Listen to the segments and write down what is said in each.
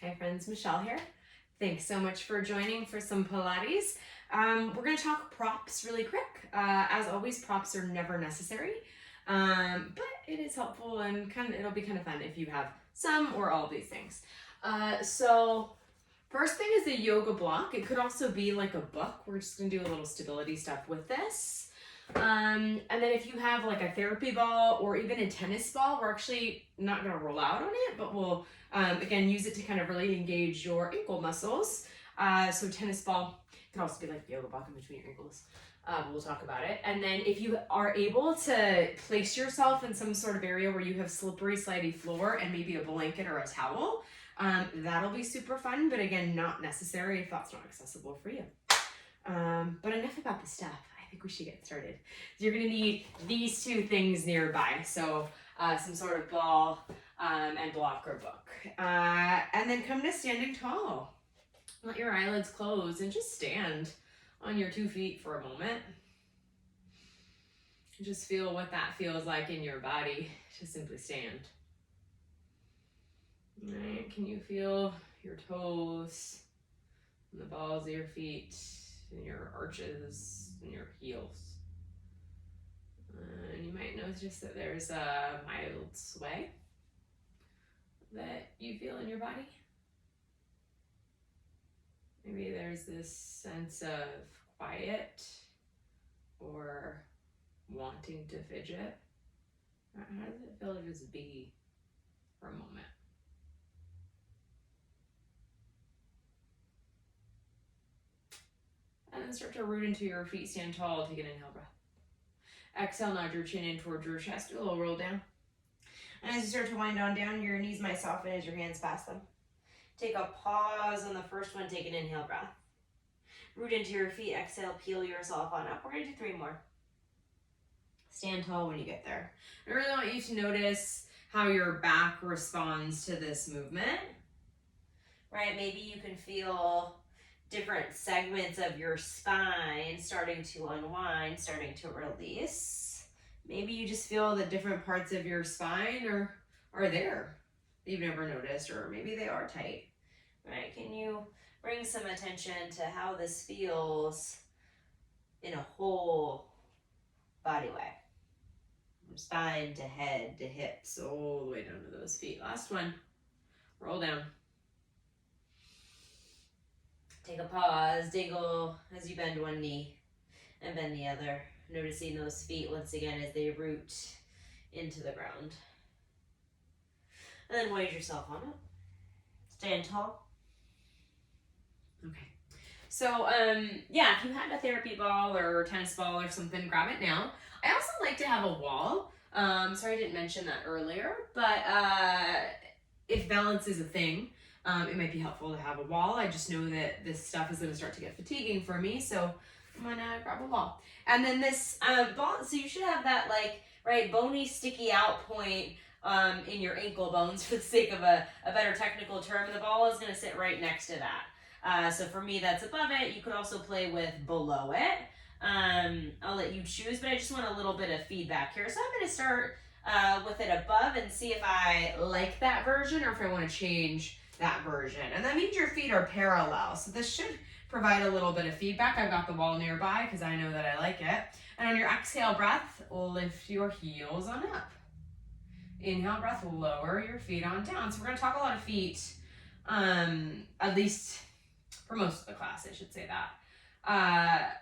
Hi friends, Michelle here. Thanks so much for joining for some Pilates. We're going to talk props really quick. As always, props are never necessary, but it is helpful and it'll be kind of fun if you have some or all of these things. So first thing is a yoga block. It could also be like a book. We're just going to do a little stability stuff with this. And then if you have like a therapy ball or even a tennis ball, we're actually not going to roll out on it, but we'll again use it to kind of really engage your ankle muscles. So tennis ball can also be like yoga block in between your ankles. We'll talk about it. And then if you are able to place yourself in some sort of area where you have slippery, slidey floor and maybe a blanket or a towel, that'll be super fun, but again, not necessary if that's not accessible for you. But enough about the stuff. I think we should get started. So you're going to need these two things nearby. So some sort of ball and block or book. And then come to standing tall. Let your eyelids close and just stand on your 2 feet for a moment. Just feel what that feels like in your body to simply stand. All right, can you feel your toes and the balls of your feet and your arches and your heels? And you might notice that there's a mild sway that you feel in your body. Maybe there's this sense of quiet or wanting to fidget. How does it feel to just be for a moment? And then start to root into your feet, stand tall, take an inhale breath. Exhale, nod your chin in towards your chest, do a little roll down. And as you start to wind on down, your knees might soften as your hands pass them. Take a pause on the first one, take an inhale breath. Root into your feet, exhale, peel yourself on up. We're gonna do 3 more. Stand tall when you get there. I really want you to notice how your back responds to this movement. Right, maybe you can feel different segments of your spine starting to unwind, starting to release. Maybe you just feel that different parts of your spine are there that you've never noticed, or maybe they are tight. Right? Can you bring some attention to how this feels in a whole body way? From spine to head to hips, all the way down to those feet. Last one. Roll down. Take a pause, diggle as you bend one knee and bend the other. Noticing those feet once again as they root into the ground. And then wind yourself on up. Stand tall. Okay. So, yeah, if you had a therapy ball or tennis ball or something, grab it now. I also like to have a wall. Sorry I didn't mention that earlier, but if balance is a thing, it might be helpful to have a wall. I just know that this stuff is going to start to get fatiguing for me, so I'm going to grab a wall. And then this ball, so you should have that bony sticky out point in your ankle bones for the sake of a better technical term. The ball is going to sit right next to that. So for me, that's above it. You could also play with below it. I'll let you choose, but I just want a little bit of feedback here. So I'm going to start with it above and see if I like that version or if I want to change that version. And that means your feet are parallel. So this should provide a little bit of feedback. I've got the wall nearby because I know that I like it. And on your exhale breath, lift your heels on up. Inhale breath, lower your feet on down. So we're going to talk a lot of feet, at least for most of the class, I should say that.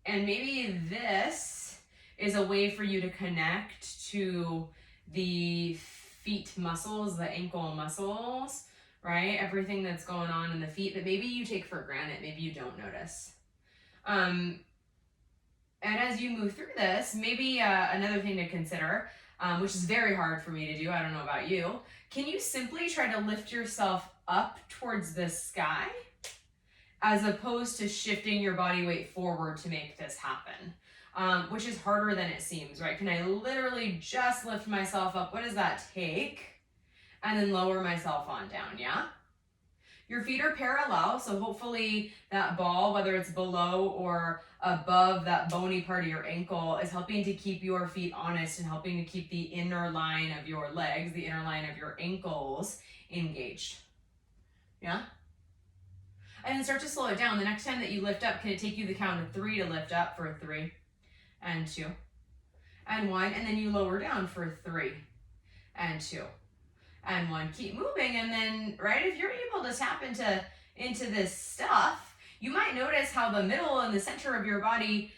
And maybe this is a way for you to connect to the feet muscles, the ankle muscles, right? Everything that's going on in the feet that maybe you take for granted, maybe you don't notice. And as you move through this, maybe another thing to consider, which is very hard for me to do, I don't know about you, can you simply try to lift yourself up towards the sky as opposed to shifting your body weight forward to make this happen, which is harder than it seems, right? Can I literally just lift myself up? What does that take? And then lower myself on down, yeah? Your feet are parallel, so hopefully that ball, whether it's below or above that bony part of your ankle, is helping to keep your feet honest and helping to keep the inner line of your legs, the inner line of your ankles engaged. Yeah? And then start to slow it down. The next time that you lift up, can it take you the count of 3 to lift up for 3 and 2 and 1, and then you lower down for 3 and 2 and 1. Keep moving, and then, right, if you're able to tap into this stuff, you might notice how the middle and the center of your body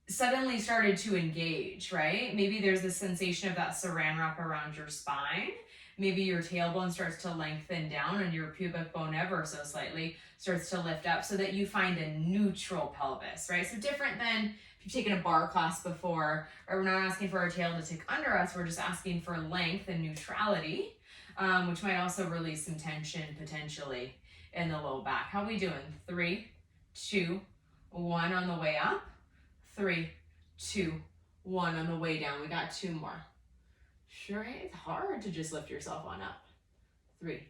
suddenly started to engage, right? Maybe there's this sensation of that saran wrap around your spine. Maybe your tailbone starts to lengthen down and your pubic bone ever so slightly starts to lift up so that you find a neutral pelvis, right? So different than if you've taken a bar class before, or we're not asking for our tail to tick under us, we're just asking for length and neutrality, which might also release some tension potentially in the low back. How are we doing? 3, 2, 1 on the way up. 3, 2, 1 on the way down. We got 2 more. Sure, it's hard to just lift yourself on up. 3,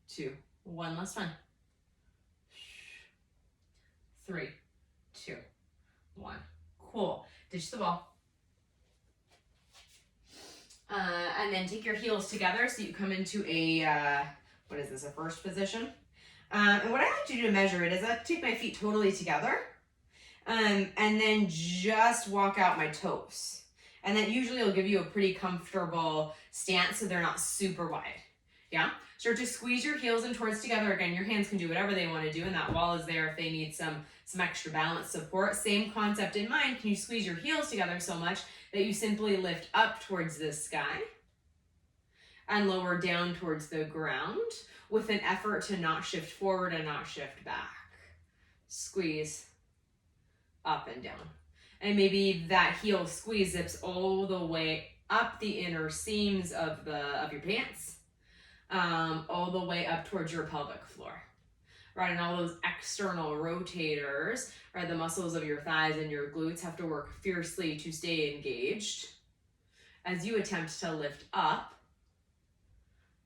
2, 1. Last one. 3, 2, 1. Cool. Ditch the ball. And then take your heels together so you come into a, what is this, a first position. And what I like to do to measure it is I take my feet totally together. And then just walk out my toes. And that usually will give you a pretty comfortable stance so they're not super wide. Yeah? Start to squeeze your heels in towards together. Again, your hands can do whatever they want to do, and that wall is there if they need some extra balance support. Same concept in mind. Can you squeeze your heels together so much that you simply lift up towards the sky and lower down towards the ground with an effort to not shift forward and not shift back. Squeeze up and down. And maybe that heel squeeze zips all the way up the inner seams of your pants, all the way up towards your pelvic floor, right? And all those external rotators, right? The muscles of your thighs and your glutes have to work fiercely to stay engaged as you attempt to lift up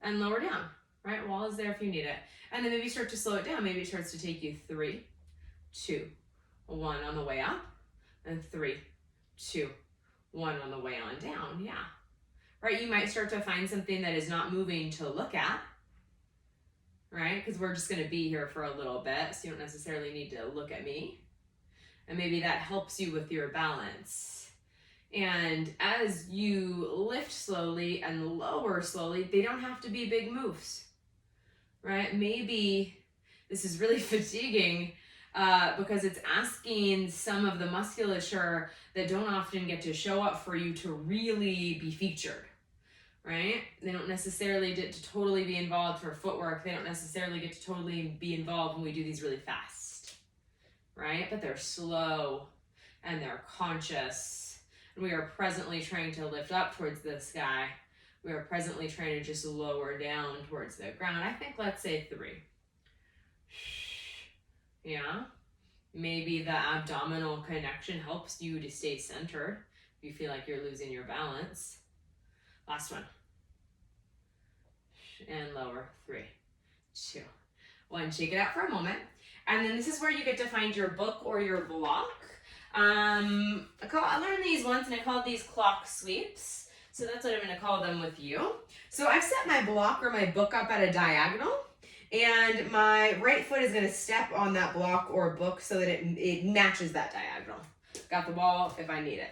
and lower down, right? Wall is there if you need it. And then maybe start to slow it down. Maybe it starts to take you 3, 2, 1 on the way up, and 3, 2, 1 on the way on down. Yeah. Right? You might start to find something that is not moving to look at, right? Because we're just going to be here for a little bit, so you don't necessarily need to look at me. And maybe that helps you with your balance. And as you lift slowly and lower slowly, they don't have to be big moves, right? Maybe this is really fatiguing because it's asking some of the musculature that don't often get to show up for you to really be featured, right? They don't necessarily get to totally be involved for footwork. They don't necessarily get to totally be involved when we do these really fast, right? But they're slow and they're conscious. And we are presently trying to lift up towards the sky. We are presently trying to just lower down towards the ground. I think let's say 3. Yeah. Maybe the abdominal connection helps you to stay centered if you feel like you're losing your balance. Last one. And lower. 3, 2, 1. Shake it out for a moment. And then this is where you get to find your book or your block. I learned these once and I called these clock sweeps. So that's what I'm going to call them with you. So I've set my block or my book up at a diagonal. And my right foot is going to step on that block or book so that it matches that diagonal. Got the ball if I need it.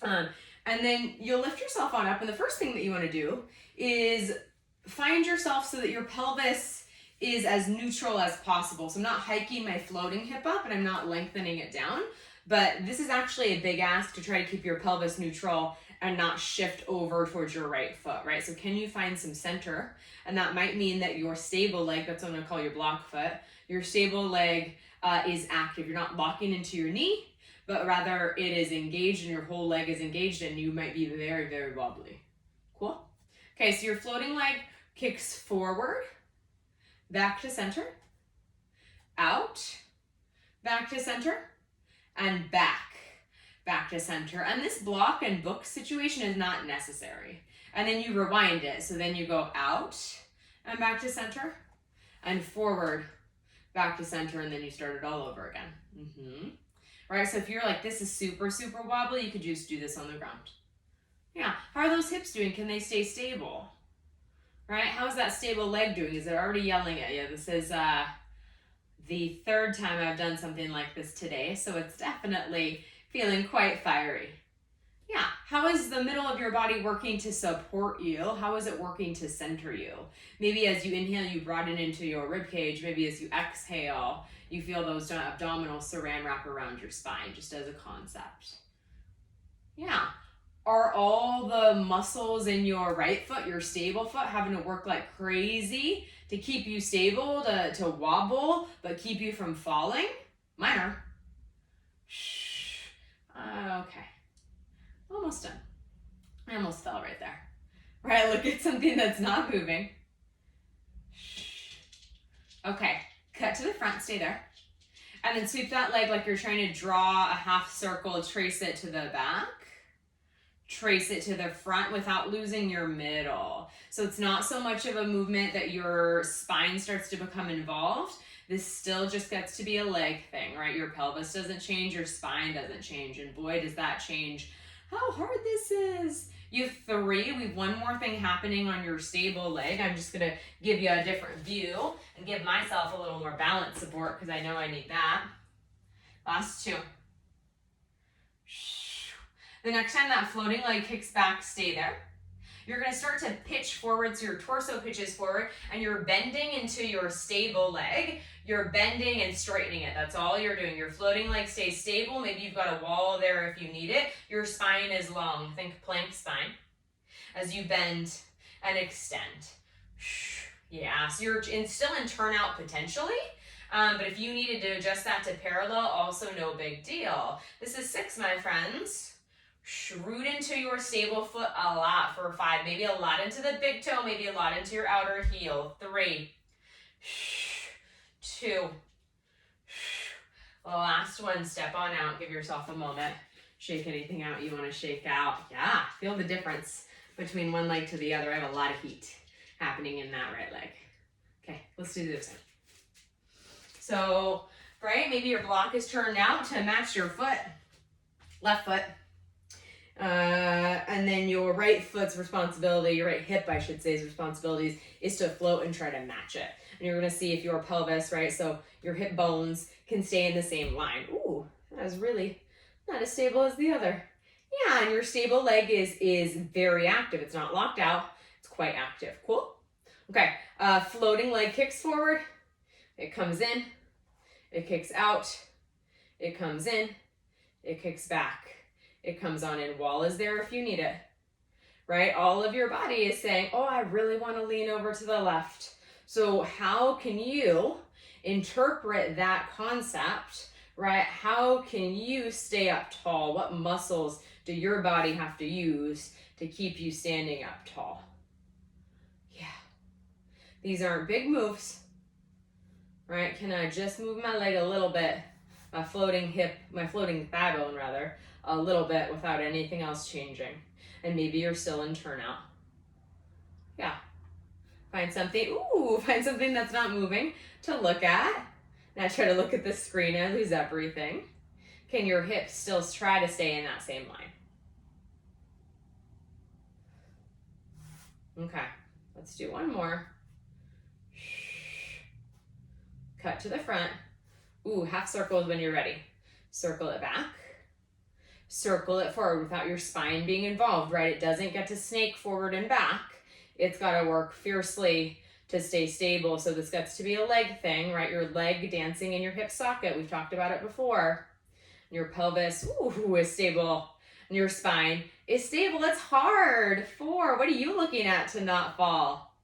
And then you'll lift yourself on up. And the first thing that you want to do is find yourself so that your pelvis is as neutral as possible. So I'm not hiking my floating hip up and I'm not lengthening it down. But this is actually a big ask to try to keep your pelvis neutral and not shift over towards your right foot, right? So can you find some center? And that might mean that your stable leg, that's what I'm gonna call your block foot, your stable leg is active. You're not locking into your knee, but rather it is engaged and your whole leg is engaged and you might be very, very wobbly. Cool? Okay, so your floating leg kicks forward, back to center, out, back to center, and back to center. And this block and book situation is not necessary. And then you rewind it. So then you go out and back to center and forward, back to center, and then you start it all over again. Right, so if you're like, this is super, super wobbly, you could just do this on the ground. Yeah, how are those hips doing? Can they stay stable? right? How's that stable leg doing? Is it already yelling at you? This is the third time I've done something like this today, so it's definitely feeling quite fiery. Yeah, how is the middle of your body working to support you? How is it working to center you? Maybe as you inhale, you broaden into your rib cage. Maybe as you exhale, you feel those abdominal saran wrap around your spine, just as a concept. Yeah. Are all the muscles in your right foot, your stable foot, having to work like crazy to keep you stable, to wobble, but keep you from falling? Mine are. Shh. Okay. Almost done. I almost fell right there. Right, look at something that's not moving. Shh. Okay, cut to the front, stay there. And then sweep that leg like you're trying to draw a half circle, trace it to the back. Trace it to the front without losing your middle. So it's not so much of a movement that your spine starts to become involved. This still just gets to be a leg thing, right? Your pelvis doesn't change, your spine doesn't change, and boy, does that change how hard this is. You have 3. We have one more thing happening on your stable leg. I'm just gonna give you a different view and give myself a little more balance support because I know I need that. Last 2. The next time that floating leg kicks back, stay there. You're going to start to pitch forward, so your torso pitches forward, and you're bending into your stable leg. You're bending and straightening it. That's all you're doing. Your floating leg stays stable. Maybe you've got a wall there if you need it. Your spine is long. Think plank spine. As you bend and extend. Yeah, so you're still in turnout potentially. But if you needed to adjust that to parallel, also no big deal. This is 6, my friends. Root into your stable foot a lot for 5. Maybe a lot into the big toe, maybe a lot into your outer heel. 3. 2. The last one, step on out. Give yourself a moment. Shake anything out you want to shake out. Yeah, feel the difference between one leg to the other. I have a lot of heat happening in that right leg. Okay, let's do the other side. So, right, maybe your block is turned out to match your foot. Left foot. And then your right foot's responsibility, your right hip, I should say's responsibilities is to float and try to match it. And you're going to see if your pelvis, right, so your hip bones can stay in the same line. Ooh, that is really not as stable as the other. Yeah, and your stable leg is very active. It's not locked out. It's quite active. Cool? Okay, floating leg kicks forward. It comes in. It kicks out. It comes in. It kicks back. It comes on in. Wall is there if you need it, right? All of your body is saying, oh, I really want to lean over to the left. So how can you interpret that concept, right? How can you stay up tall? What muscles do your body have to use to keep you standing up tall? Yeah. These aren't big moves, right? Can I just move my leg a little bit? My floating thigh bone rather, a little bit without anything else changing. And maybe you're still in turnout. Yeah. Find something that's not moving to look at. Now try to look at the screen and lose everything. Can your hips still try to stay in that same line? Okay, let's do one more. Cut to the front. Ooh, half circles when you're ready. Circle it back. Circle it forward without your spine being involved, right? It doesn't get to snake forward and back. It's got to work fiercely to stay stable. So this gets to be a leg thing, right? Your leg dancing in your hip socket. We've talked about it before. Your pelvis, ooh, is stable. And your spine is stable. It's hard. 4, what are you looking at to not fall?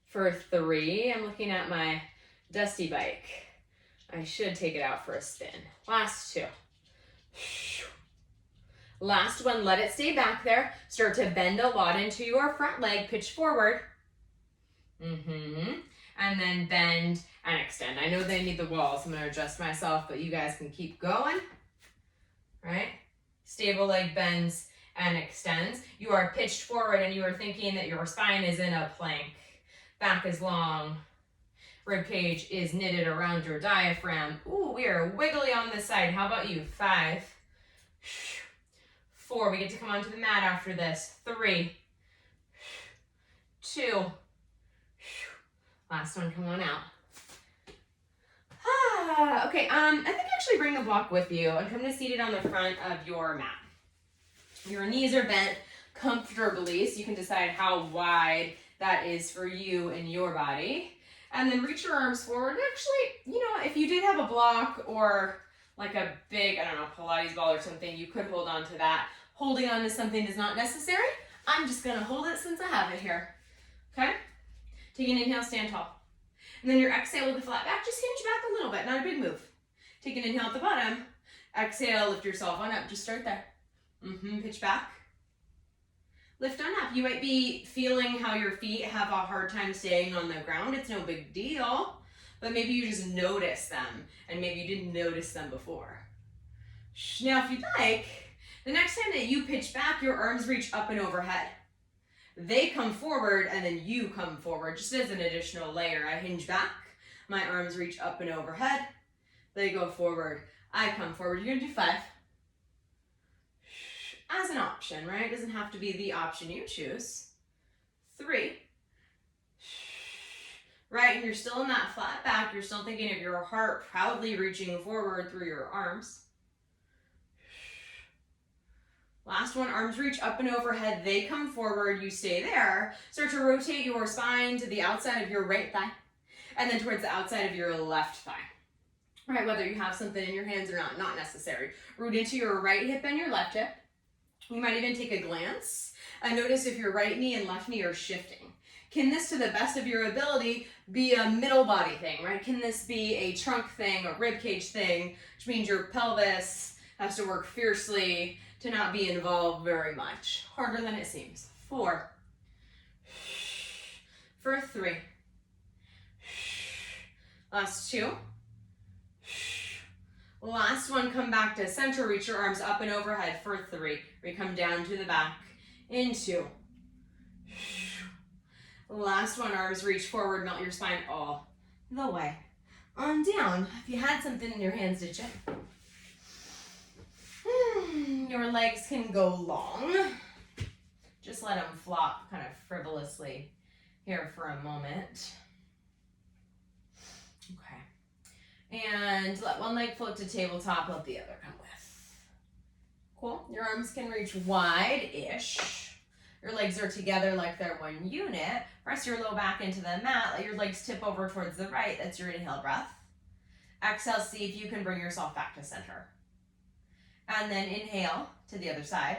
For 3, I'm looking at my dusty bike. I should take it out for a spin. Last 2. Last one, let it stay back there. Start to bend a lot into your front leg, pitch forward. And then bend and extend. I know they need the wall, so I'm gonna adjust myself, but you guys can keep going, right? Stable leg bends and extends. You are pitched forward and you are thinking that your spine is in a plank. Back is long. Rib cage is knitted around your diaphragm. Ooh, we are wiggly on this side. How about you? 5. 4, we get to come onto the mat after this. 3. 2. Last one, come on out. Okay, I think actually bring the block with you and come to seated on the front of your mat. Your knees are bent comfortably, so you can decide how wide that is for you and your body. And then reach your arms forward. Actually, if you did have a block or like a big, Pilates ball or something, you could hold on to that. Holding on to something is not necessary. I'm just gonna hold it since I have it here. Okay? Take an inhale, stand tall. And then your exhale with the flat back, just hinge back a little bit, not a big move. Take an inhale at the bottom. Exhale, lift yourself on up, just start there. Pitch back. Lift on up. You might be feeling how your feet have a hard time staying on the ground. It's no big deal, but maybe you just notice them, and maybe you didn't notice them before. Now, if you'd like, the next time that you pitch back, your arms reach up and overhead. They come forward, and then you come forward, just as an additional layer. I hinge back, my arms reach up and overhead. They go forward, I come forward. You're gonna do 5. As an option, right? It doesn't have to be the option you choose. 3. Right, and you're still in that flat back. You're still thinking of your heart proudly reaching forward through your arms. Last one, arms reach up and overhead. They come forward, you stay there. Start to rotate your spine to the outside of your right thigh and then towards the outside of your left thigh. Right, whether you have something in your hands or not necessary. Root into your right hip and your left hip. You might even take a glance and notice if your right knee and left knee are shifting. Can this, to the best of your ability, be a middle body thing, right? Can this be a trunk thing, a rib cage thing, which means your pelvis has to work fiercely to not be involved very much. Harder than it seems. 4. For 3. Last 2. Last one, come back to center. Reach your arms up and overhead for 3. We come down to the back. In 2. Last one, arms reach forward, melt your spine all the way on down. If you had something in your hands, did you? Your legs can go long. Just let them flop kind of frivolously here for a moment. Okay. And let one leg float to tabletop, let the other come with. Cool. Your arms can reach wide-ish. Your legs are together like they're one unit. Press your low back into the mat. Let your legs tip over towards the right. That's your inhale breath. Exhale, see if you can bring yourself back to center. And then inhale to the other side.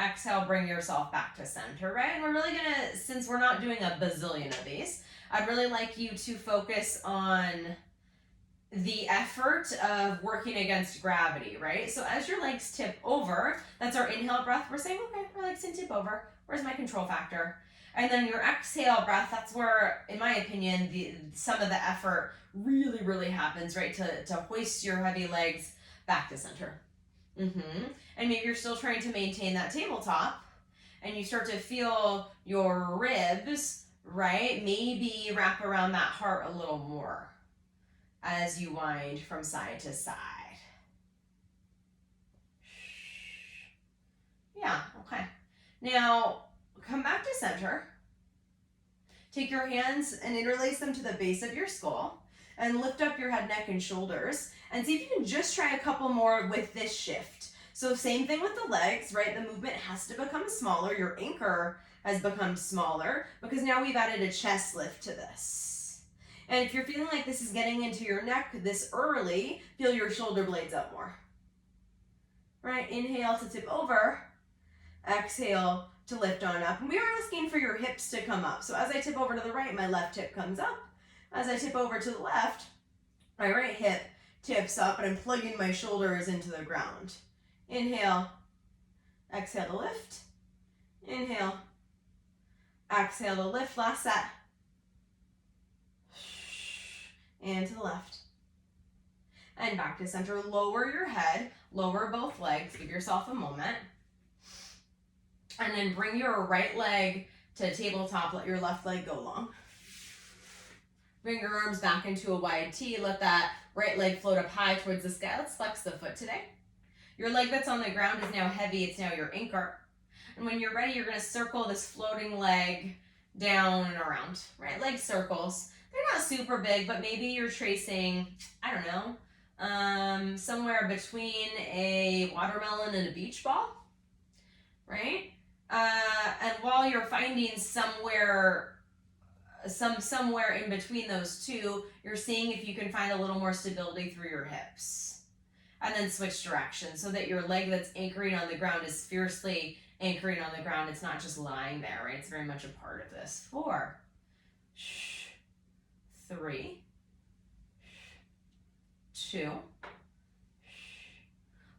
Exhale, bring yourself back to center, right? And we're really gonna, since we're not doing a bazillion of these, I'd really like you to focus on the effort of working against gravity, right? So as your legs tip over, that's our inhale breath. We're saying, okay, our legs can tip over. Where's my control factor? And then your exhale breath, that's where, in my opinion, some of the effort really happens, right? To hoist your heavy legs back to center. And maybe you're still trying to maintain that tabletop and you start to feel your ribs, right? Maybe wrap around that heart a little more as you wind from side to side. Yeah, okay. Now, come back to center. Take your hands and interlace them to the base of your skull and lift up your head, neck, and shoulders and see if you can just try a couple more with this shift. So same thing with the legs, right? The movement has to become smaller. Your anchor has become smaller because now we've added a chest lift to this. And if you're feeling like this is getting into your neck this early, feel your shoulder blades up more. Right? Inhale to tip over. Exhale to lift on up. And we are asking for your hips to come up. So as I tip over to the right, my left hip comes up. As I tip over to the left, my right hip tips up and I'm plugging my shoulders into the ground. Inhale, exhale to lift. Inhale, exhale to lift. Last set. And to the left. And back to center. Lower your head, lower both legs. Give yourself a moment. And then bring your right leg to tabletop. Let your left leg go long. Bring your arms back into a wide T. Let that right leg float up high towards the sky. Let's flex the foot today. Your leg that's on the ground is now heavy. It's now your anchor. And when you're ready, you're going to circle this floating leg down and around, right? Like circles. They're not super big, but maybe you're tracing, I don't know, somewhere between a watermelon and a beach ball, right? And while you're finding somewhere in between those two, you're seeing if you can find a little more stability through your hips. And then switch direction so that your leg that's anchoring on the ground is fiercely anchoring on the ground. It's not just lying there, right? It's very much a part of this. 4, 3, 2,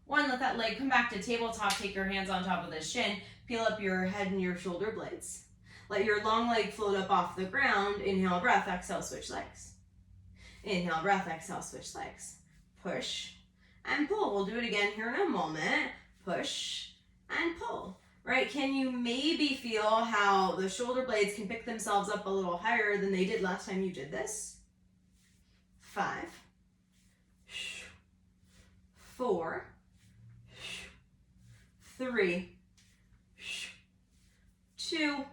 1. Let that leg come back to tabletop. Take your hands on top of the shin. Peel up your head and your shoulder blades. Let your long leg float up off the ground. Inhale, breath. Exhale, switch legs. Inhale, breath. Exhale, switch legs. Push and pull. We'll do it again here in a moment. Push and pull. Right? Can you maybe feel how the shoulder blades can pick themselves up a little higher than they did last time you did this? 5, 4, 3, 2.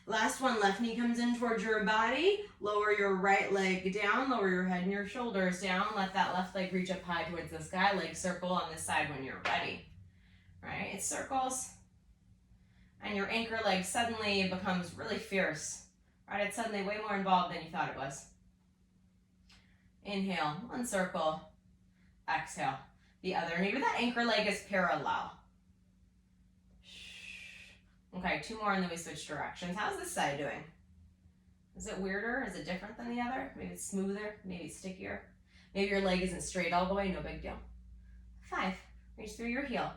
Last one, left knee comes in towards your body. Lower your right leg down. Lower your head and your shoulders down. Let that left leg reach up high towards the sky. Leg circle on this side when you're ready. Right? It circles. And your anchor leg suddenly becomes really fierce. Right? It's suddenly way more involved than you thought it was. Inhale, one circle. Exhale, the other. Maybe that anchor leg is parallel. Okay, 2 more and then we switch directions. How's this side doing? Is it weirder? Is it different than the other? Maybe it's smoother, maybe it's stickier. Maybe your leg isn't straight all the way, no big deal. 5, reach through your heel.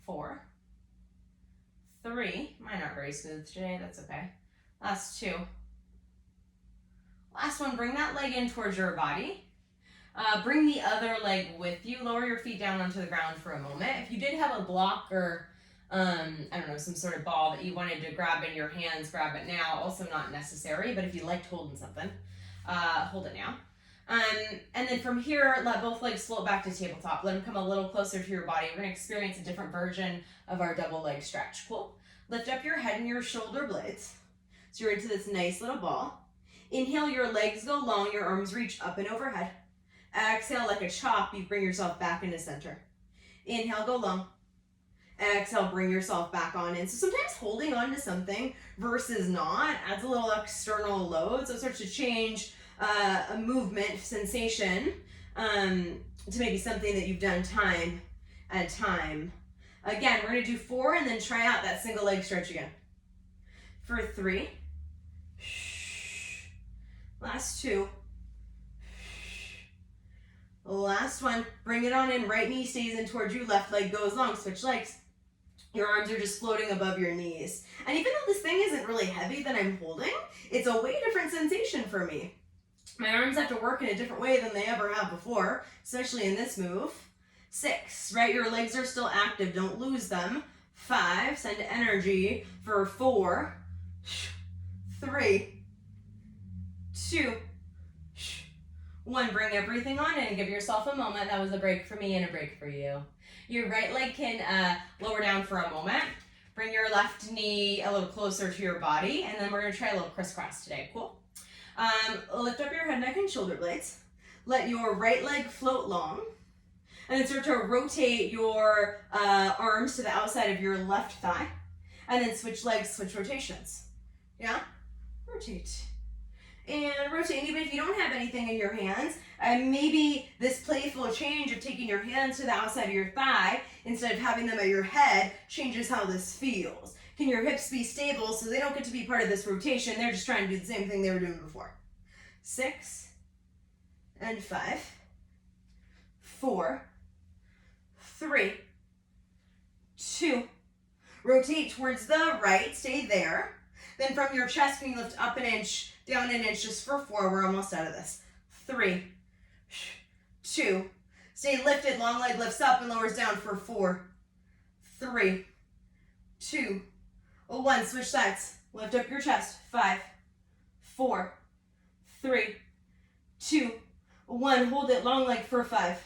4, 3, mine aren't very smooth today, that's okay. Last 2. Last one, bring that leg in towards your body. Bring the other leg with you. Lower your feet down onto the ground for a moment. If you did have a block or I don't know, some sort of ball that you wanted to grab in your hands, grab it now. Also not necessary, but if you liked holding something, hold it now. And then from here, let both legs float back to tabletop. Let them come a little closer to your body. We're going to experience a different version of our double leg stretch. Cool. Lift up your head and your shoulder blades. So you're into this nice little ball. Inhale, your legs go long, your arms reach up and overhead. Exhale, like a chop, you bring yourself back into center. Inhale, go long. Exhale, bring yourself back on in. So sometimes holding on to something versus not adds a little external load. So it starts to change a movement sensation to maybe something that you've done time at time. Again, we're going to do 4 and then try out that single leg stretch again. For 3. Last 2. Last one. Bring it on in. Right knee stays in towards you. Left leg goes long. Switch legs. Your arms are just floating above your knees. And even though this thing isn't really heavy that I'm holding, it's a way different sensation for me. My arms have to work in a different way than they ever have before, especially in this move. 6, right? Your legs are still active. Don't lose them. 5, send energy for 4, 3, 2, 1. Bring everything on in and give yourself a moment. That was a break for me and a break for you. Your right leg can lower down for a moment. Bring your left knee a little closer to your body, and then we're going to try a little crisscross today. Cool? Lift up your head, neck, and shoulder blades. Let your right leg float long. And then start to rotate your arms to the outside of your left thigh. And then switch legs, switch rotations. Yeah? Rotate. And rotate. Even if you don't have anything in your hands, maybe this playful change of taking your hands to the outside of your thigh instead of having them at your head changes how this feels. Can your hips be stable so they don't get to be part of this rotation? They're just trying to do the same thing they were doing before. 6 and 5, 4, 3, 2. Rotate towards the right. Stay there. Then from your chest, can you lift up an inch, down an inch, just for 4. We're almost out of this. 3, 2. Stay lifted. Long leg lifts up and lowers down for 4, 3, 2, 1. Switch sides. Lift up your chest. 5, 4, 3, 2, 1. Hold it. Long leg for 5,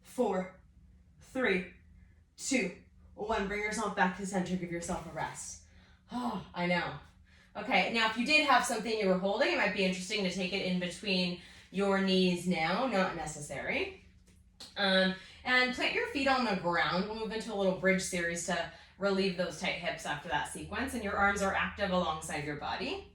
4, 3, 2, 1. Bring yourself back to center. Give yourself a rest. Oh, I know. Okay, now if you did have something you were holding, it might be interesting to take it in between your knees now, not necessary. And plant your feet on the ground. We'll move into a little bridge series to relieve those tight hips after that sequence, and your arms are active alongside your body.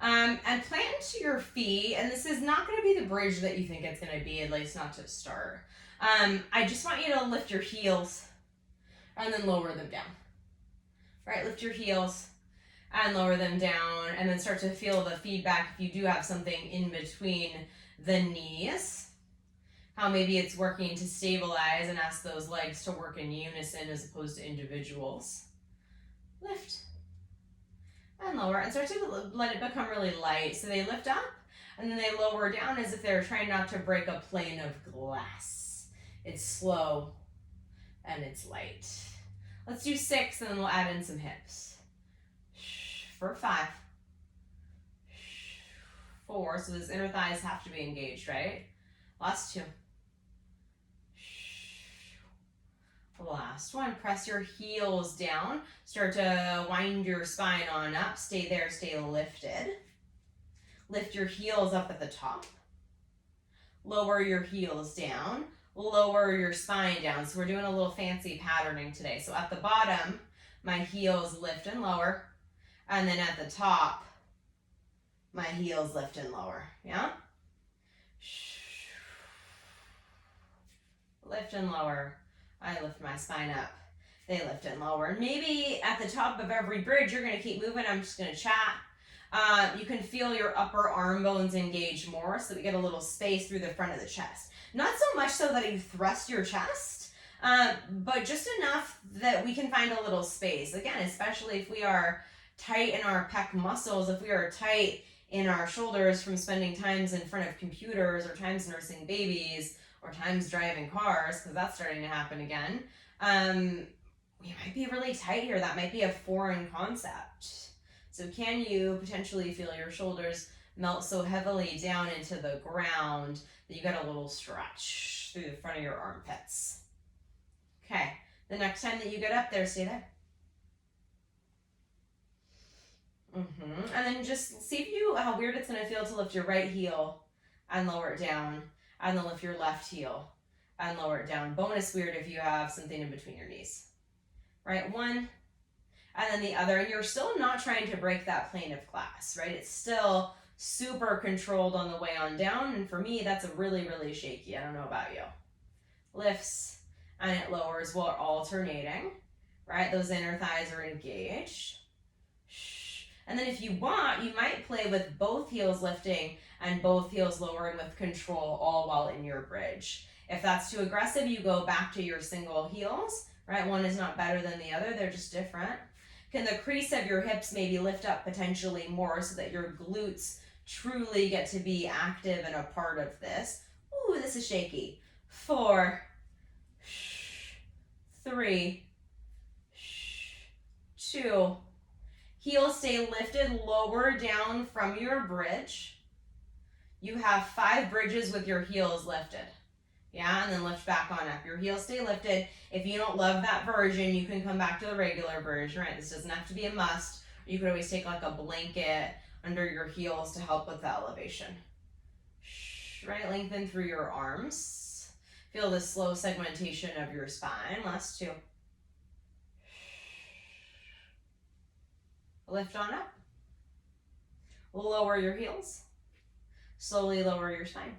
And plant into your feet, and this is not going to be the bridge that you think it's going to be, at least not to start. I just want you to lift your heels and then lower them down. Right, lift your heels and lower them down, and then start to feel the feedback if you do have something in between the knees. How maybe it's working to stabilize and ask those legs to work in unison as opposed to individuals. Lift and lower, and start to let it become really light. So they lift up and then they lower down as if they're trying not to break a plane of glass. It's slow and it's light. Let's do 6 and then we'll add in some hips. For 5. 4, so those inner thighs have to be engaged, right? Last 2. Last one, press your heels down. Start to wind your spine on up. Stay there, stay lifted. Lift your heels up at the top. Lower your heels down. Lower your spine down. So we're doing a little fancy patterning today. So at the bottom, my heels lift and lower. And then at the top, my heels lift and lower. Yeah? Lift and lower. I lift my spine up. They lift and lower. And maybe at the top of every bridge, you're going to keep moving. I'm just going to chat. You can feel your upper arm bones engage more so that we get a little space through the front of the chest. Not so much so that you thrust your chest, but just enough that we can find a little space. Again, especially if we are tight in our pec muscles, if we are tight in our shoulders from spending times in front of computers or times nursing babies or times driving cars, because that's starting to happen again, we might be really tight here. That might be a foreign concept. So can you potentially feel your shoulders melt so heavily down into the ground that you get a little stretch through the front of your armpits? Okay, the next time that you get up there, stay there. And then just see how weird it's going to feel to lift your right heel and lower it down, and then lift your left heel and lower it down. Bonus weird if you have something in between your knees. Right, one, and then the other, and you're still not trying to break that plane of glass, right? It's still super controlled on the way on down, and for me, that's a really, really shaky. I don't know about you. Lifts, and it lowers while alternating, right? Those inner thighs are engaged. And then if you want, you might play with both heels lifting and both heels lowering with control, all while in your bridge. If that's too aggressive, you go back to your single heels, right? One is not better than the other, they're just different. Can the crease of your hips maybe lift up potentially more so that your glutes truly get to be active and a part of this? Ooh, this is shaky. 4, 3, 2. Heels stay lifted, lower down from your bridge. You have 5 bridges with your heels lifted. Yeah, and then lift back on up. Your heels stay lifted. If you don't love that version, you can come back to the regular version, right? This doesn't have to be a must. You could always take like a blanket under your heels to help with the elevation. Right, lengthen through your arms. Feel the slow segmentation of your spine. Last 2. Lift on up. Lower your heels. Slowly lower your spine.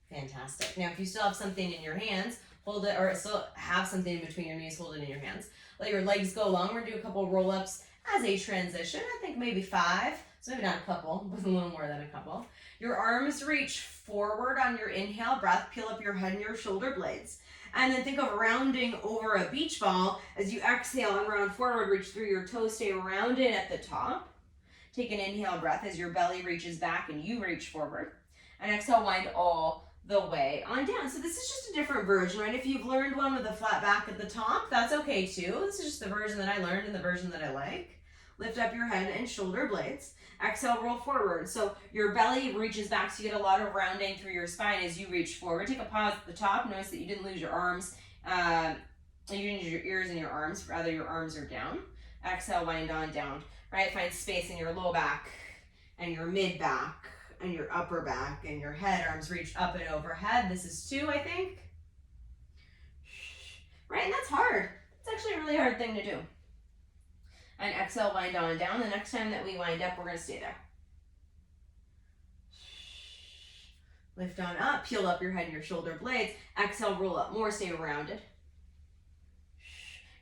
Fantastic. Now, if you still have something in your hands, hold it, or still have something in between your knees, hold it in your hands. Let your legs go long. We're going to do a couple roll-ups as a transition. I think maybe 5. So maybe not a couple, but a little more than a couple. Your arms reach forward on your inhale breath. Peel up your head and your shoulder blades. And then think of rounding over a beach ball. As you exhale and round forward, reach through your toes, stay rounded at the top. Take an inhale breath as your belly reaches back and you reach forward. And exhale, wind all the way on down. So this is just a different version, right? If you've learned one with a flat back at the top, that's okay too. This is just the version that I learned and the version that I like. Lift up your head and shoulder blades. Exhale, roll forward. So your belly reaches back, so you get a lot of rounding through your spine as you reach forward. Take a pause at the top. Notice that you didn't lose your arms And you use your ears and your arms, rather your arms are down. Exhale, wind on down, right? Find space in your low back and your mid back and your upper back and your head. Arms reach up and overhead. This is 2, I think. Right, and that's hard. It's actually a really hard thing to do. And exhale, wind on down. The next time that we wind up, we're gonna stay there. Lift on up, peel up your head and your shoulder blades. Exhale, roll up more, stay rounded.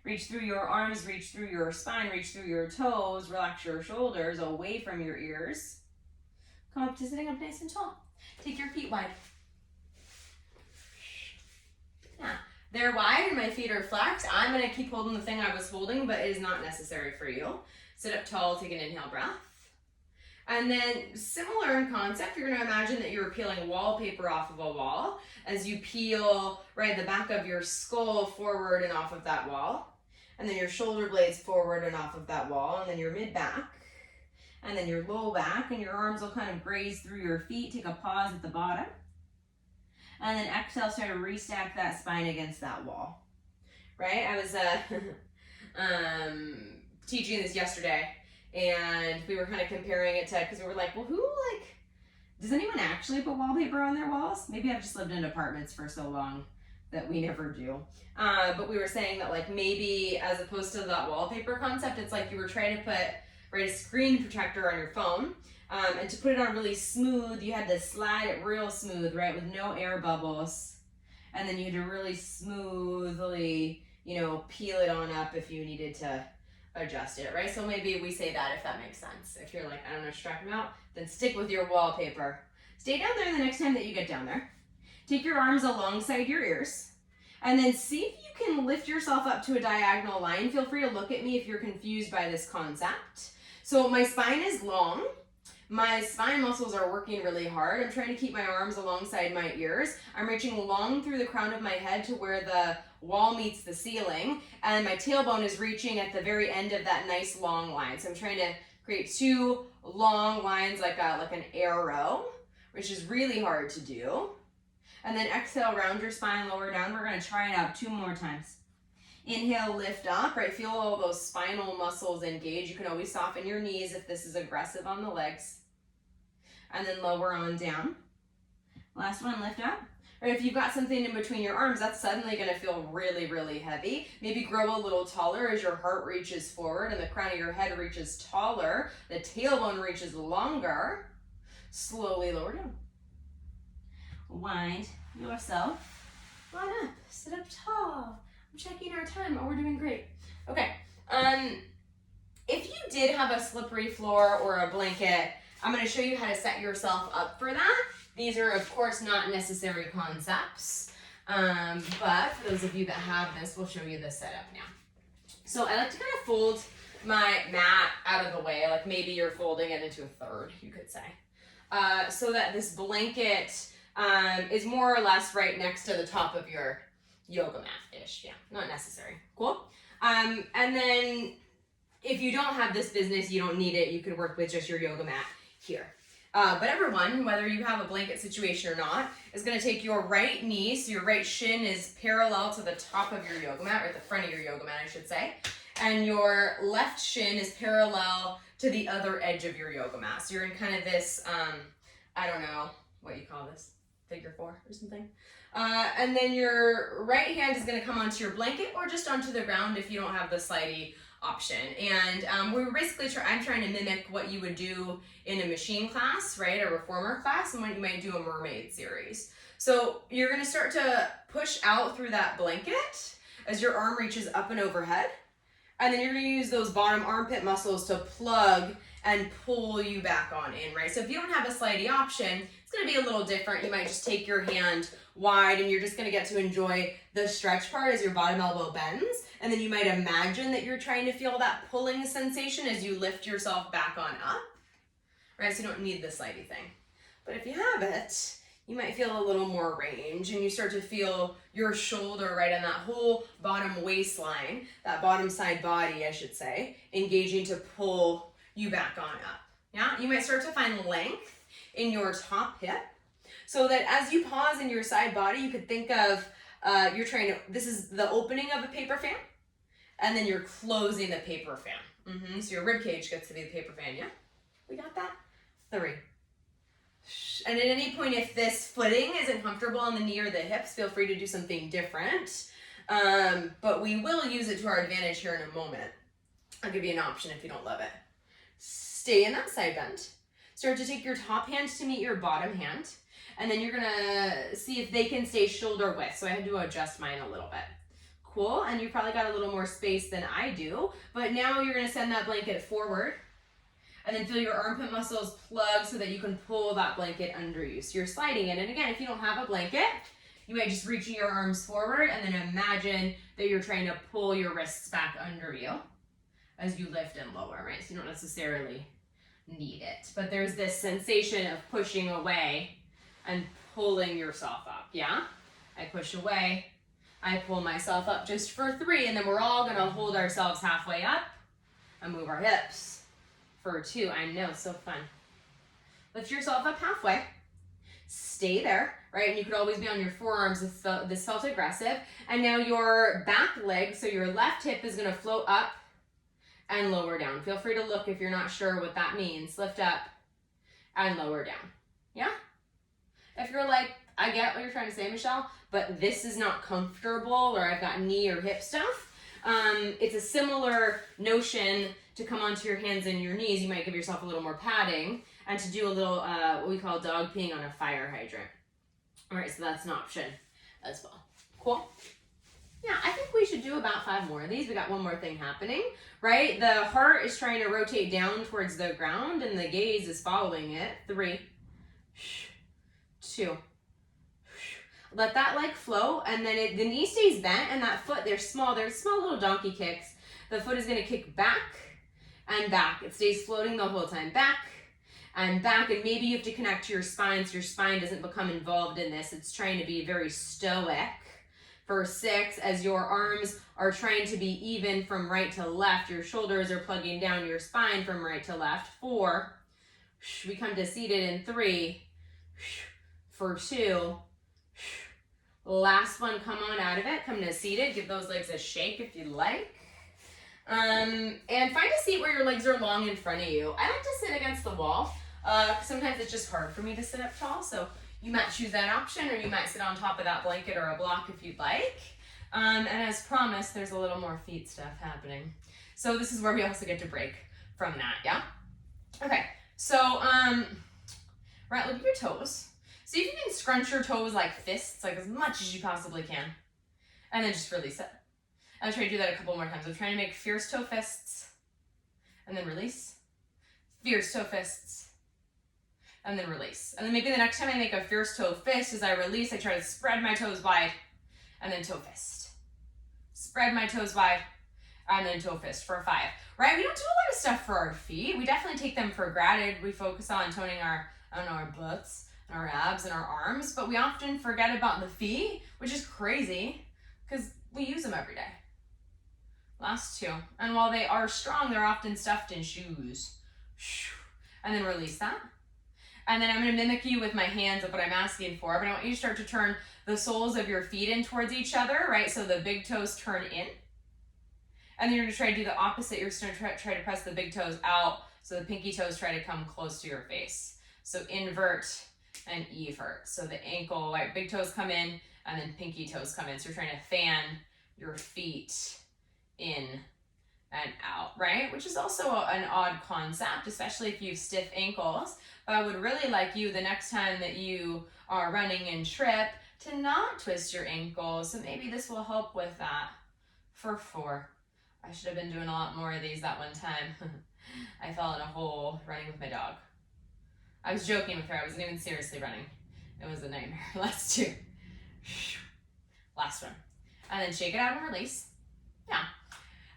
Reach through your arms, reach through your spine, reach through your toes, relax your shoulders away from your ears. Come up to sitting up nice and tall. Take your feet wide. Yeah, they're wide and my feet are flexed. I'm gonna keep holding the thing I was holding, but it is not necessary for you. Sit up tall, take an inhale breath. And then similar in concept, you're gonna imagine that you're peeling wallpaper off of a wall as you peel, right, the back of your skull forward and off of that wall. And then your shoulder blades forward and off of that wall, and then your mid back, and then your low back, and your arms will kind of graze through your feet. Take a pause at the bottom. And then exhale, start to restack that spine against that wall. Right? I was teaching this yesterday, and we were kind of comparing it to, because we were like, well, does anyone actually put wallpaper on their walls? Maybe I've just lived in apartments for so long that we never do. But we were saying that like maybe as opposed to that wallpaper concept, it's like you were trying to put, right, a screen protector on your phone. And to put it on really smooth, you had to slide it real smooth, right, with no air bubbles. And then you had to really smoothly, peel it on up if you needed to adjust it, right? So maybe we say that if that makes sense. If you're like, I don't know what you're talking about, then stick with your wallpaper. Stay down there the next time that you get down there. Take your arms alongside your ears. And then see if you can lift yourself up to a diagonal line. Feel free to look at me if you're confused by this concept. So my spine is long. My spine muscles are working really hard. I'm trying to keep my arms alongside my ears. I'm reaching long through the crown of my head to where the wall meets the ceiling. And my tailbone is reaching at the very end of that nice long line. So I'm trying to create 2 long lines like an arrow, which is really hard to do. And then exhale, round your spine, lower down. We're gonna try it out 2 more times. Inhale, lift up, right? Feel all those spinal muscles engage. You can always soften your knees if this is aggressive on the legs. And then lower on down. Last one, lift up. Or if you've got something in between your arms, that's suddenly gonna feel really, really heavy. Maybe grow a little taller as your heart reaches forward and the crown of your head reaches taller. The tailbone reaches longer. Slowly lower down. Wind yourself on up, sit up tall. I'm checking our time. Oh, we're doing great. Okay. If you did have a slippery floor or a blanket, I'm going to show you how to set yourself up for that. These are, of course, not necessary concepts, but for those of you that have this, we'll show you the setup now. So I like to kind of fold my mat out of the way, like maybe you're folding it into a third, you could say, so that this blanket is more or less right next to the top of your yoga mat-ish. Yeah, not necessary. Cool. And then if you don't have this business, you don't need it. You could work with just your yoga mat here. But everyone, whether you have a blanket situation or not, is going to take your right knee, so your right shin is parallel to the top of your yoga mat, or the front of your yoga mat, I should say, and your left shin is parallel to the other edge of your yoga mat. So you're in kind of this, I don't know what you call this, figure 4 or something. And then your right hand is going to come onto your blanket or just onto the ground if you don't have the slidey option. And we're basically I'm trying to mimic what you would do in a machine class, right? A reformer class, and what you might do a mermaid series. So you're going to start to push out through that blanket as your arm reaches up and overhead. And then you're going to use those bottom armpit muscles to plug and pull you back on in, right? So if you don't have a slidey option, it's going to be a little different. You might just take your hand wide and you're just going to get to enjoy the stretch part as your bottom elbow bends. And then you might imagine that you're trying to feel that pulling sensation as you lift yourself back on up, right? So you don't need the slidey thing. But if you have it, you might feel a little more range and you start to feel your shoulder right on that whole bottom waistline, that bottom side body, I should say, engaging to pull you back on up. Yeah, you might start to find length in your top hip so that as you pause in your side body, you could think of you're trying to, this is the opening of a paper fan, and then you're closing the paper fan. So your rib cage gets to be the paper fan, yeah? We got that? 3. And at any point, if this footing isn't comfortable on the knee or the hips, feel free to do something different. But we will use it to our advantage here in a moment. I'll give you an option if you don't love it. Stay in that side bend. Start to take your top hand to meet your bottom hand. And then you're gonna see if they can stay shoulder width. So I had to adjust mine a little bit. Cool, and you probably got a little more space than I do. But now you're gonna send that blanket forward. And then feel your armpit muscles plug so that you can pull that blanket under you. So you're sliding in. And again, if you don't have a blanket, you might just reach your arms forward and then imagine that you're trying to pull your wrists back under you as you lift and lower, right? So you don't necessarily need it. But there's this sensation of pushing away and pulling yourself up, yeah? I push away, I pull myself up just for 3, and then we're all gonna hold ourselves halfway up and move our hips. For 2, I know, so fun. Lift yourself up halfway. Stay there, right? And you could always be on your forearms. This felt aggressive. And now your back leg, so your left hip is gonna float up and lower down. Feel free to look if you're not sure what that means. Lift up and lower down, yeah? If you're like, I get what you're trying to say, Michelle, but this is not comfortable, or I've got knee or hip stuff, it's a similar notion to come onto your hands and your knees. You might give yourself a little more padding and to do a little, what we call dog peeing on a fire hydrant. All right, so that's an option as well. Cool? Yeah, I think we should do about 5 more of these. We got one more thing happening, right? The heart is trying to rotate down towards the ground and the gaze is following it. 3, 2. Let that leg flow, and then the knee stays bent, and that foot, they're small little donkey kicks. The foot is gonna kick back and back. It stays floating the whole time. Back and back, and maybe you have to connect to your spine so your spine doesn't become involved in this. It's trying to be very stoic. For 6, as your arms are trying to be even from right to left, your shoulders are plugging down your spine from right to left. 4, we come to seated in 3, for 2, last one, come on out of it, come to seated, give those legs a shake if you like. And find a seat where your legs are long in front of you. I like to sit against the wall. Sometimes it's just hard for me to sit up tall, so you might choose that option, or you might sit on top of that blanket or a block if you'd like. And as promised, there's a little more feet stuff happening. So this is where we also get to break from that, yeah? Okay, so, right, look at your toes. See if you can scrunch your toes like fists, like as much as you possibly can. And then just release it. I'll try to do that a couple more times. I'm trying to make fierce toe fists, and then release. Fierce toe fists, and then release. And then maybe the next time I make a fierce toe fist, as I release, I try to spread my toes wide, and then toe fist. Spread my toes wide, and then toe fist for 5. Right? We don't do a lot of stuff for our feet. We definitely take them for granted. We focus on toning our butts, and our abs, and our arms, but we often forget about the feet, which is crazy, because we use them every day. Last 2. And while they are strong, they're often stuffed in shoes. And then release that. And then I'm going to mimic you with my hands of what I'm asking for, but I want you to start to turn the soles of your feet in towards each other, right? So the big toes turn in. And then you're going to try to do the opposite. You're going to try to press the big toes out, so the pinky toes try to come close to your face. So invert and evert. So the ankle, right, big toes come in, and then pinky toes come in. So you're trying to fan your feet in and out, right? Which is also an odd concept, especially if you have stiff ankles. But I would really like you, the next time that you are running and trip, to not twist your ankles. So maybe this will help with that. For 4. I should have been doing a lot more of these that one time. I fell in a hole running with my dog. I was joking with her. I wasn't even seriously running. It was a nightmare. Last 2. Last one. And then shake it out and release. Yeah.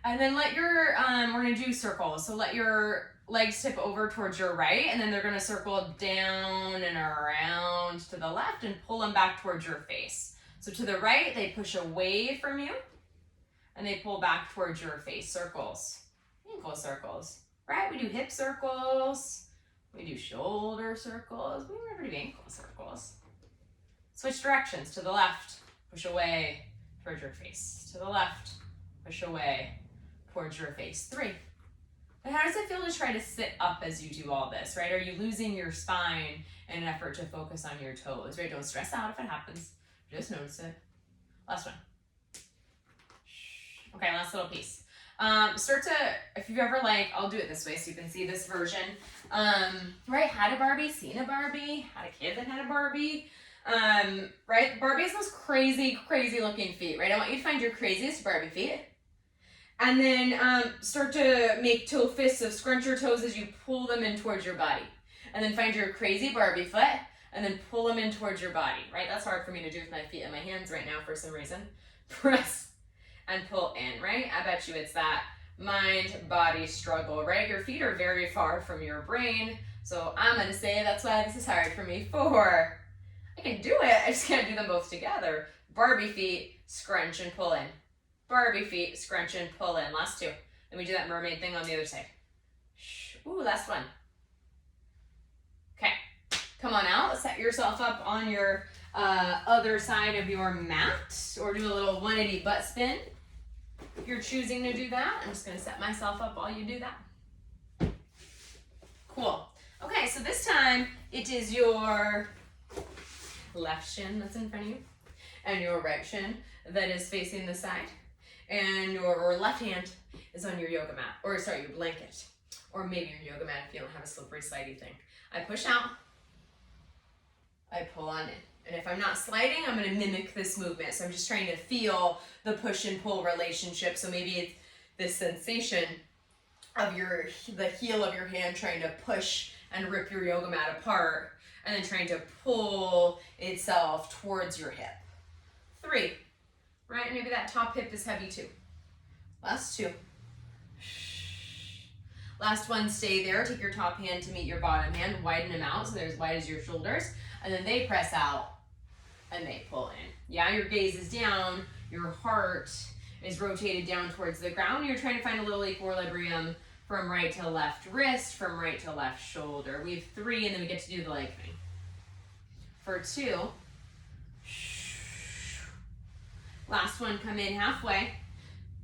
And then let your, we're going to do circles. So let your legs tip over towards your right, and then they're going to circle down and around to the left and pull them back towards your face. So to the right, they push away from you, and they pull back towards your face. Circles. Ankle circles. Right? We do hip circles. We do shoulder circles. We never do ankle circles. Switch directions to the left. push away towards your face. To the left, push away towards your face. 3. And how does it feel to try to sit up as you do all this, right? Are you losing your spine in an effort to focus on your toes, right? Don't stress out if it happens. Just notice it. Last one. Okay, last little piece. Start to, if you've ever I'll do it this way so you can see this version. Right, had a Barbie, seen a Barbie, had a kid that had a Barbie. Right, Barbie has those crazy, crazy looking feet, right? I want you to find your craziest Barbie feet. And then start to make toe fists of scrunch your toes as you pull them in towards your body. And then find your crazy Barbie foot and then pull them in towards your body, right? That's hard for me to do with my feet and my hands right now for some reason. Press and pull in, right? I bet you it's that mind-body struggle, right? Your feet are very far from your brain. So I'm going to say that's why this is hard for me. 4. I can do it. I just can't do them both together. Barbie feet, scrunch and pull in. Barbie feet, scrunch and pull in. Last 2. Then we do that mermaid thing on the other side. Ooh, last one. Okay. Come on out. Set yourself up on your other side of your mat, or do a little 180 butt spin. If you're choosing to do that, I'm just going to set myself up while you do that. Cool. Okay, so this time it is your left shin that's in front of you, and your right shin that is facing the side, and your left hand is on your yoga mat, or sorry, your blanket, or maybe your yoga mat if you don't have a slippery slidey thing. I push out, I pull on in. And if I'm not sliding, I'm going to mimic this movement. So I'm just trying to feel the push and pull relationship. So maybe it's this sensation of the heel of your hand trying to push and rip your yoga mat apart, and then trying to pull itself towards your hip. 3, right? Maybe that top hip is heavy too. Last 2. Last one, stay there. Take your top hand to meet your bottom hand. Widen them out so they're as wide as your shoulders. And then they press out and they pull in. Yeah, your gaze is down. Your heart is rotated down towards the ground. You're trying to find a little equilibrium from right to left wrist, from right to left shoulder. We have 3, and then we get to do the leg thing. For 2. Last one, come in halfway.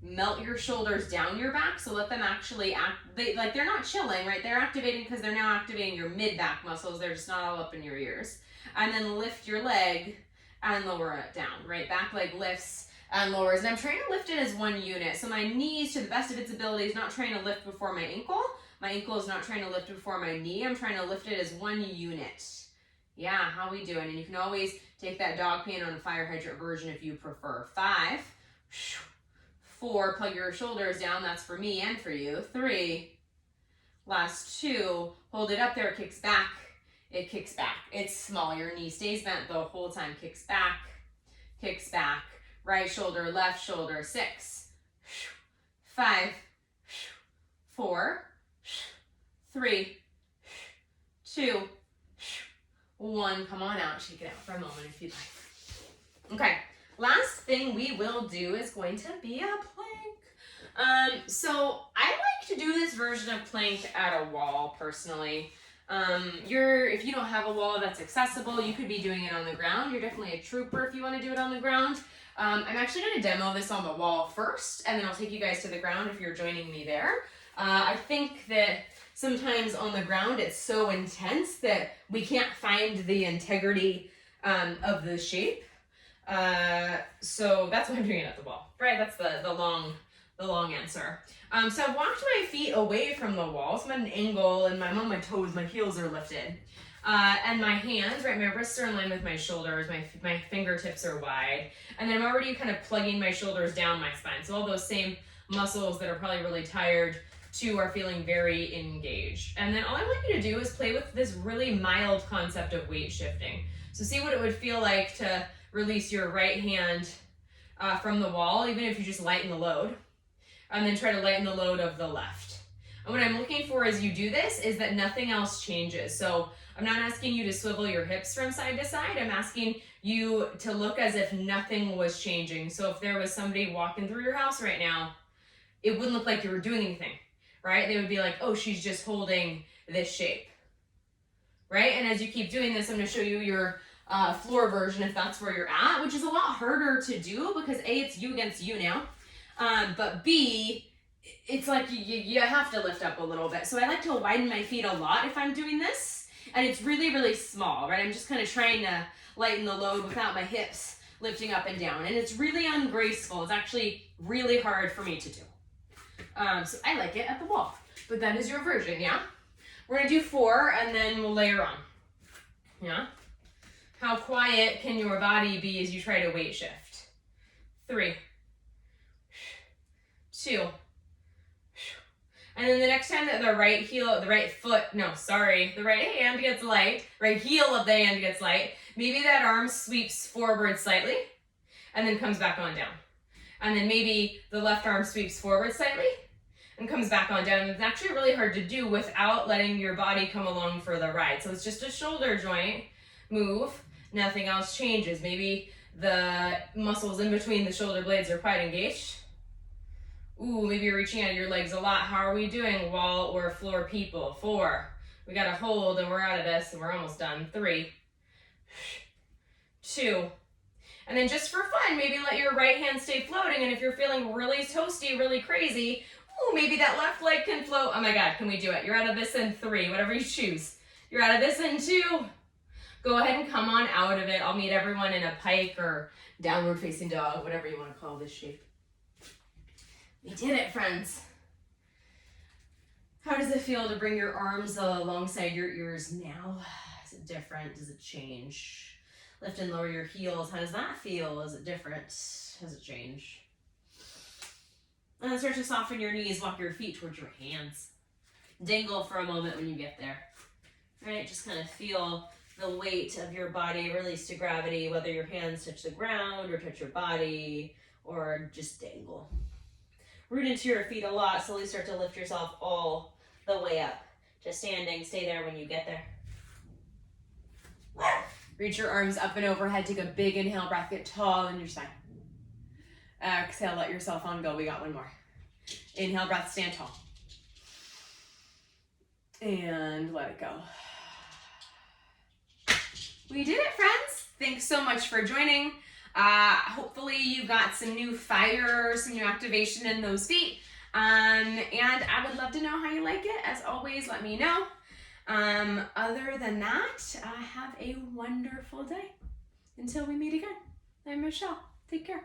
Melt your shoulders down your back, so let them actually they're not chilling, right? They're activating because they're now activating your mid-back muscles. They're just not all up in your ears. And then lift your leg and lower it down, right? Back leg lifts and lowers. And I'm trying to lift it as one unit. So my knees, to the best of its ability, is not trying to lift before my ankle. My ankle is not trying to lift before my knee. I'm trying to lift it as one unit. Yeah, how we doing? And you can always take that dog pan on a fire hydrant version if you prefer. 5. 4, plug your shoulders down. That's for me and for you. 3. Last 2, hold it up there. It kicks back. It kicks back. It's small. Your knee stays bent the whole time. Kicks back. Kicks back. Right shoulder, left shoulder. 6. 5. 4. 3. 2. 1. Come on out. Shake it out for a moment if you'd like. Okay. Last thing we will do is going to be a plank. So I like to do this version of plank at a wall personally. If you don't have a wall that's accessible, you could be doing it on the ground. You're definitely a trooper if you want to do it on the ground. I'm actually going to demo this on the wall first, and then I'll take you guys to the ground if you're joining me there. I think that sometimes on the ground it's so intense that we can't find the integrity of the shape. So that's why I'm doing it at the wall, right? That's the long answer. So I've walked my feet away from the wall, so I'm at an angle, and I'm on my toes, my heels are lifted. And my hands, right, my wrists are in line with my shoulders, my fingertips are wide, and then I'm already kind of plugging my shoulders down my spine. So all those same muscles that are probably really tired too are feeling very engaged. And then all I want you to do is play with this really mild concept of weight shifting. So see what it would feel like to release your right hand from the wall, even if you just lighten the load, and then try to lighten the load of the left. And what I'm looking for as you do this is that nothing else changes. So I'm not asking you to swivel your hips from side to side. I'm asking you to look as if nothing was changing. So if there was somebody walking through your house right now, it wouldn't look like you were doing anything, right? They would be like, oh, she's just holding this shape, right? And as you keep doing this, I'm going to show you your floor version if that's where you're at, which is a lot harder to do because A, it's you against you now, but B, it's like you have to lift up a little bit. So I like to widen my feet a lot if I'm doing this, and it's really, really small, right? I'm just kind of trying to lighten the load without my hips lifting up and down, and it's really ungraceful. It's actually really hard for me to do. So I like it at the wall, but that is your version, yeah? We're gonna do 4 and then we'll layer on, yeah? How quiet can your body be as you try to weight shift? 3, 2, and then the next time that the right hand gets light, right heel of the hand gets light, maybe that arm sweeps forward slightly and then comes back on down. And then maybe the left arm sweeps forward slightly and comes back on down. It's actually really hard to do without letting your body come along for the ride. So it's just a shoulder joint move, nothing else changes. Maybe the muscles in between the shoulder blades are quite engaged. Ooh, maybe you're reaching out your legs a lot. How are we doing, wall or floor people? 4. We got to hold and we're out of this and we're almost done. 3, 2. And then just for fun, maybe let your right hand stay floating. And if you're feeling really toasty, really crazy, ooh, maybe that left leg can float. Oh my God, can we do it? You're out of this in 3, whatever you choose. You're out of this in 2. Go ahead and come on out of it. I'll meet everyone in a pike or downward facing dog, whatever you want to call this shape. We did it, friends. How does it feel to bring your arms alongside your ears now? Is it different? Does it change? Lift and lower your heels. How does that feel? Is it different? Does it change? And then start to soften your knees. Walk your feet towards your hands. Dangle for a moment when you get there. All right, just kind of feel the weight of your body release to gravity, whether your hands touch the ground or touch your body or just dangle. Root into your feet a lot. Slowly start to lift yourself all the way up to standing. Stay there when you get there. Reach your arms up and overhead. Take a big inhale breath. Get tall in your spine. Exhale, let yourself on go. We got one more. Inhale breath, stand tall. And let it go. We did it, friends. Thanks so much for joining. Hopefully you got some new fire, some new activation in those feet. And I would love to know how you like it. As always, let me know. Other than that, have a wonderful day. Until we meet again. I'm Michelle. Take care.